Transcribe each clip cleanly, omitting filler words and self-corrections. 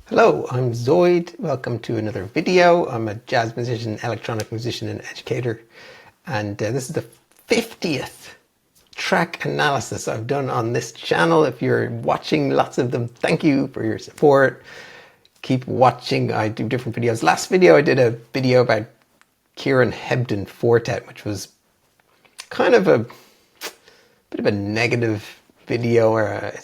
Hello, I'm Zoid. Welcome to another video. I'm a jazz musician, electronic musician and educator, and this is the 50th track analysis I've done on this channel. If you're watching lots of them, thank you for your support. Keep watching. I do different videos. Last video I did a video about Kieran Hebden Fortet, which was kind of a bit of a negative video where I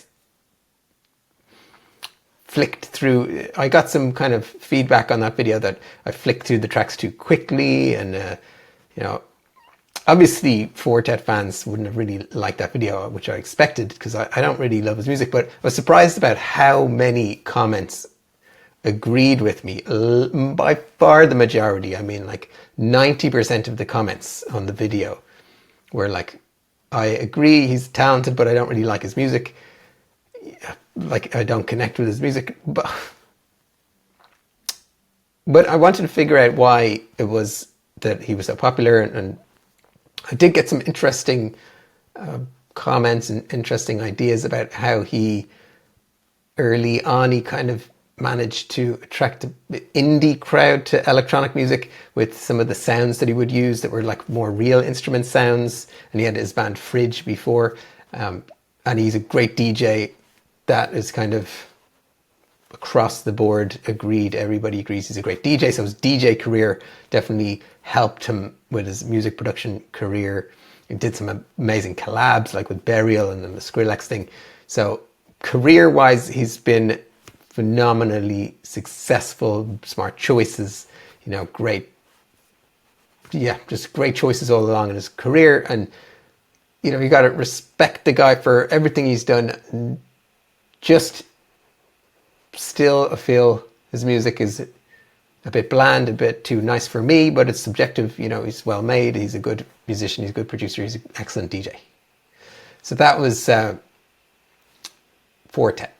flicked through. I got some kind of feedback on that video that I flicked through the tracks too quickly, and you know, obviously Fortet fans wouldn't have really liked that video, which I expected because I don't really love his music, but I was surprised about how many comments agreed with me. By far the majority, I mean like 90% of the comments on the video were like, I agree, he's talented, but I don't really like his music. Like, I don't connect with his music. But I wanted to figure out why it was that he was so popular, and I did get some interesting comments and interesting ideas about how he, early on, he kind of managed to attract the indie crowd to electronic music with some of the sounds that he would use that were like more real instrument sounds. And he had his band Fridge before, and he's a great DJ. That is kind of across the board agreed. Everybody agrees he's a great DJ. So his DJ career definitely helped him with his music production career. He did some amazing collabs like with Burial and the Skrillex thing. So career-wise, he's been phenomenally successful, smart choices, you know, great, yeah, just great choices all along in his career. And, you know, you got to respect the guy for everything he's done. Just still, I feel his music is a bit bland, a bit too nice for me, but it's subjective. You know, he's well made, he's a good musician, he's a good producer, he's an excellent DJ. So that was Fortet.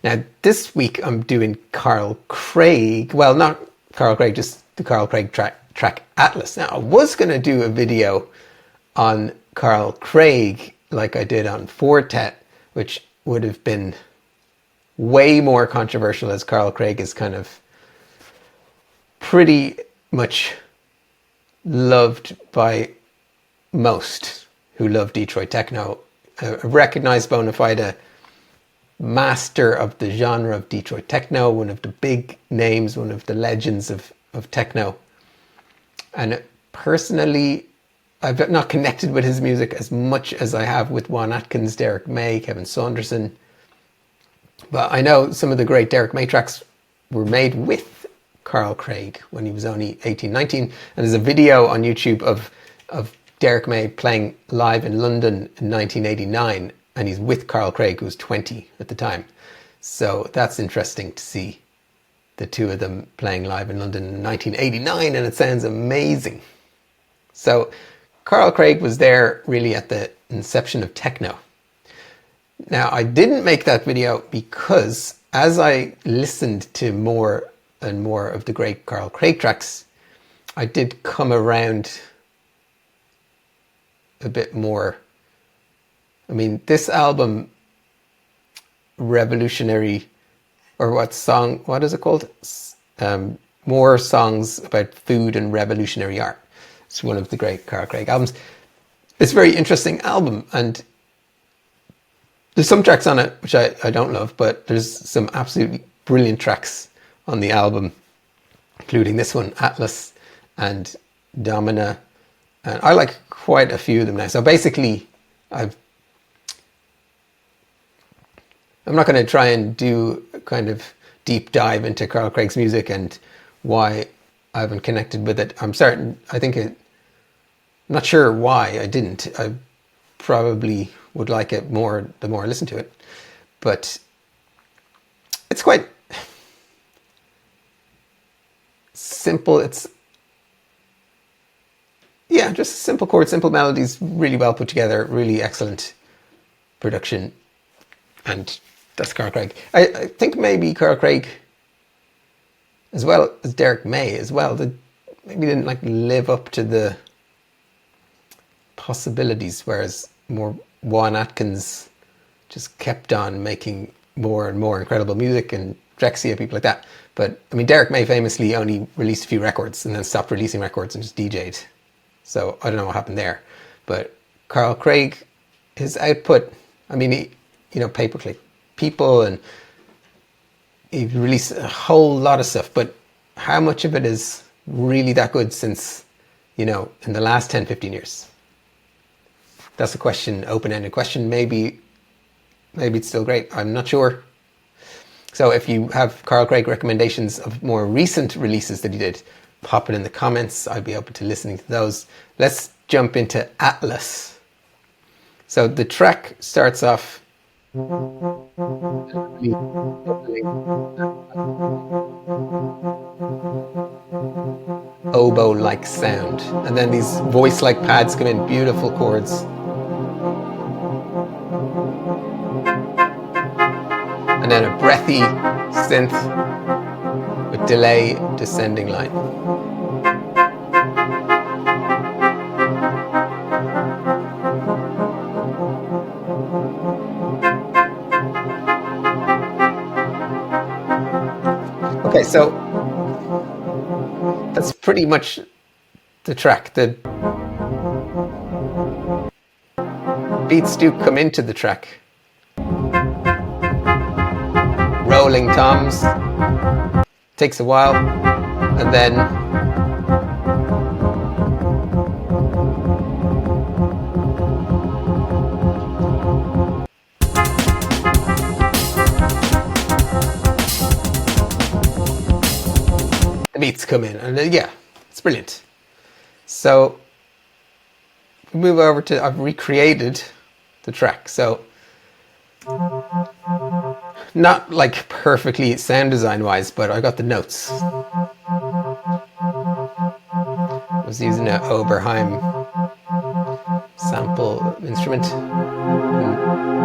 Now, this week I'm doing Carl Craig. Well, not Carl Craig, just the Carl Craig track Atlas. Now, I was going to do a video on Carl Craig like I did on Fortet, which would have been way more controversial, as Carl Craig is kind of pretty much loved by most who love Detroit techno. A recognized bona fide master of the genre of Detroit techno, one of the big names, one of the legends of techno. And personally, I've not connected with his music as much as I have with Juan Atkins, Derek May, Kevin Saunderson. But I know some of the great Derek May tracks were made with Carl Craig when he was only 18, 19. And there's a video on YouTube of Derek May playing live in London in 1989. And he's with Carl Craig, who was 20 at the time. So that's interesting to see the two of them playing live in London in 1989, and it sounds amazing. So Carl Craig was there really at the inception of techno. Now, I didn't make that video because as I listened to more and more of the great Carl Craig tracks, I did come around a bit more. I mean, this album, Revolutionary, or what is it called? More Songs About Food and Revolutionary Art. It's one of the great Carl Craig albums. It's a very interesting album, and there's some tracks on it which I don't love, but there's some absolutely brilliant tracks on the album, including this one, Atlas and Domina. And I like quite a few of them now. So basically, I'm not going to try and do a kind of deep dive into Carl Craig's music and why I haven't connected with it. I'm not sure why I didn't. I probably would like it more the more I listen to it. But it's quite simple. It's, yeah, just simple chords, simple melodies, really well put together, really excellent production. And that's Carl Craig. I think maybe Carl Craig, as well as Derek May as well, maybe didn't like live up to the possibilities, whereas more Juan Atkins just kept on making more and more incredible music, and Drexciya, people like that. But I mean, Derek May famously only released a few records and then stopped releasing records and just DJ'd. So I don't know what happened there. But Carl Craig, his output, I mean, he, you know, pay-per-click people, and he released a whole lot of stuff. But how much of it is really that good since, you know, in the last 10, 15 years? That's a question, open-ended question. Maybe it's still great. I'm not sure. So if you have Carl Craig recommendations of more recent releases that he did, pop it in the comments. I'd be open to listening to those. Let's jump into Atlas. So the track starts off oboe-like sound, and then these voice-like pads come in, beautiful chords. And then a breathy synth with delay, descending line. Okay, so that's pretty much the track. The beats do come into the track. Rolling toms, takes a while, and then the beats come in, and yeah, it's brilliant. So we move over to, I've recreated the track. So not like perfectly sound design wise, but I got the notes. I was using an Oberheim sample instrument,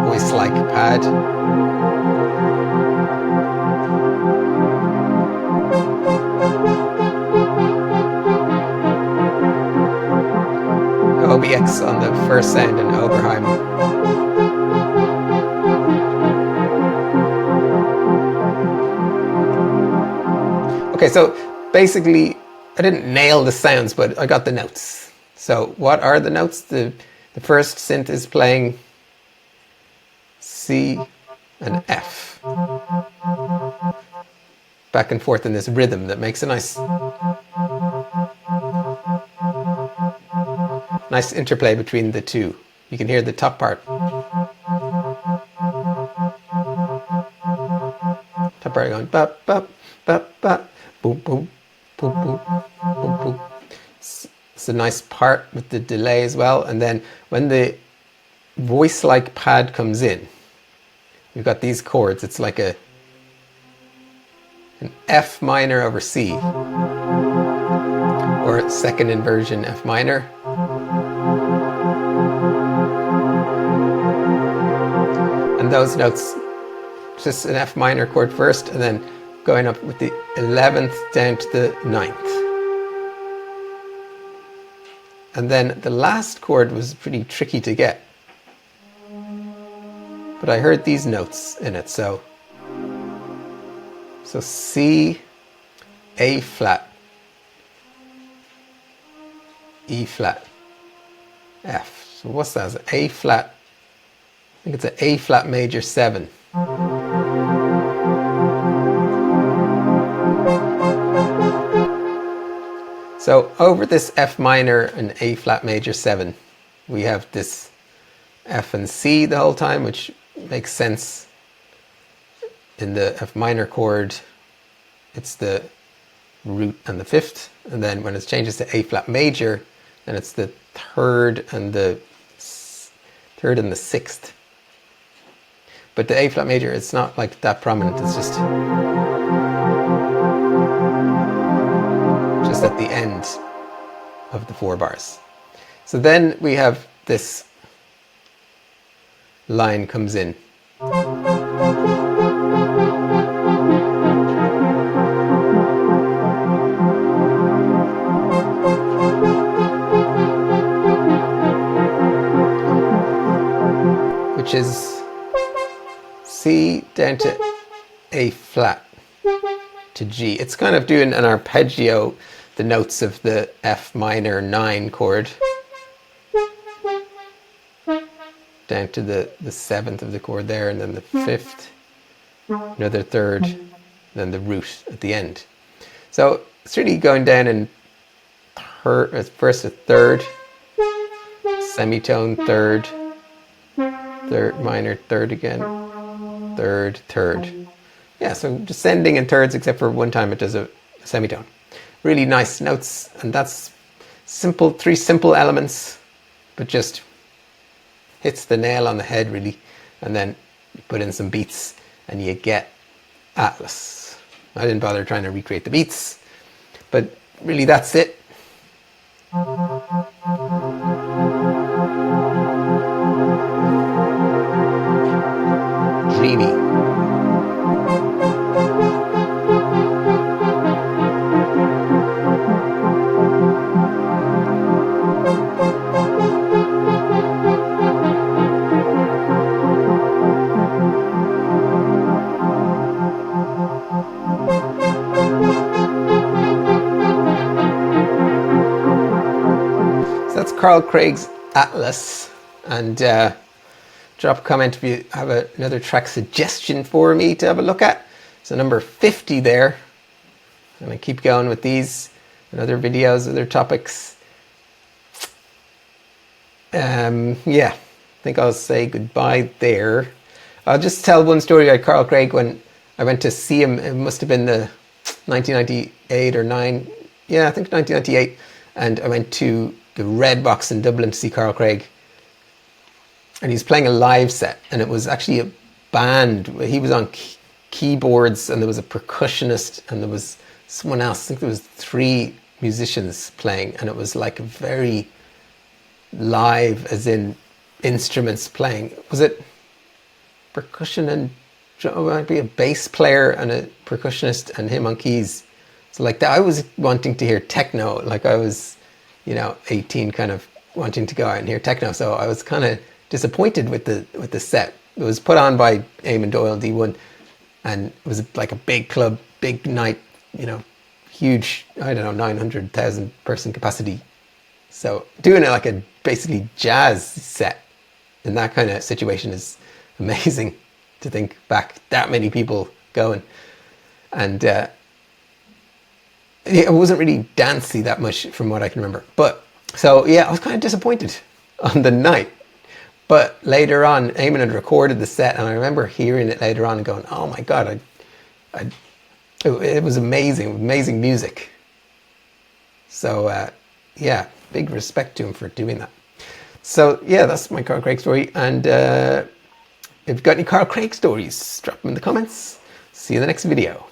voice-like pad. OBX on the first sound and Oberheim. Okay, so basically I didn't nail the sounds, but I got the notes. So what are the notes? The first synth is playing C and F. Back and forth in this rhythm that makes a nice interplay between the two. You can hear the top part. Top part going bop bop bop bop boom boom boom boom boom boom. It's a nice part with the delay as well. And then when the voice-like pad comes in, we've got these chords. It's like an F minor over C, or second inversion F minor. And those notes, just an F minor chord first, and then going up with the 11th down to the 9th. And then the last chord was pretty tricky to get. But I heard these notes in it, so C, A flat, E flat, F. So what's that? Is it A flat? I think it's an A flat major 7. So over this F minor and A flat major 7, we have this F and C the whole time, which makes sense. In the F minor chord, it's the root and the 5th, and then when it changes to A flat major, then it's the 3rd and the 6th. But the A flat major, it's not like that prominent. It's just at the end of the 4 bars. So then we have this line comes in. Which is C down to A flat to G. It's kind of doing an arpeggio, the notes of the F minor 9 chord down to the 7th of the chord there, and then the 5th, another 3rd, then the root at the end. So it's really going down in first a 3rd, semitone 3rd, 3rd minor 3rd again, 3rd, 3rd. Yeah, so descending in 3rds, except for one time it does a semitone. Really nice notes, and that's simple, 3 simple elements, but just hits the nail on the head really. And then you put in some beats and you get Atlas. I didn't bother trying to recreate the beats, but really that's it. Dreamy. That's Carl Craig's Atlas, and drop a comment if you have another track suggestion for me to have a look at. So number 50 there, and I keep going with these and other videos, other topics. Yeah, I think I'll say goodbye there. I'll just tell one story about Carl Craig. When I went to see him, it must have been the 1998 or 9, yeah, I think 1998, and I went to the Red Box in Dublin to see Carl Craig, and he's playing a live set, and it was actually a band. He was on keyboards, and there was a percussionist, and there was someone else. I think there was 3 musicians playing, and it was like a very live, as in instruments playing. Was it percussion and it might be a bass player and a percussionist and him on keys? So like that, I was wanting to hear techno, like I was, 18, kind of wanting to go out and hear techno. So I was kind of disappointed with the set. It was put on by Eamon Doyle D1, and it was like a big club, big night, huge, 900,000 person capacity. So doing it like a basically jazz set in that kind of situation is amazing to think back. That many people going, and it wasn't really dancey that much from what I can remember. But so yeah, I was kind of disappointed on the night. But later on, Eamon had recorded the set, and I remember hearing it later on and going, "Oh my god, it was amazing music." So yeah, big respect to him for doing that. So yeah, that's my Carl Craig story. And if you've got any Carl Craig stories, drop them in the comments. See you in the next video.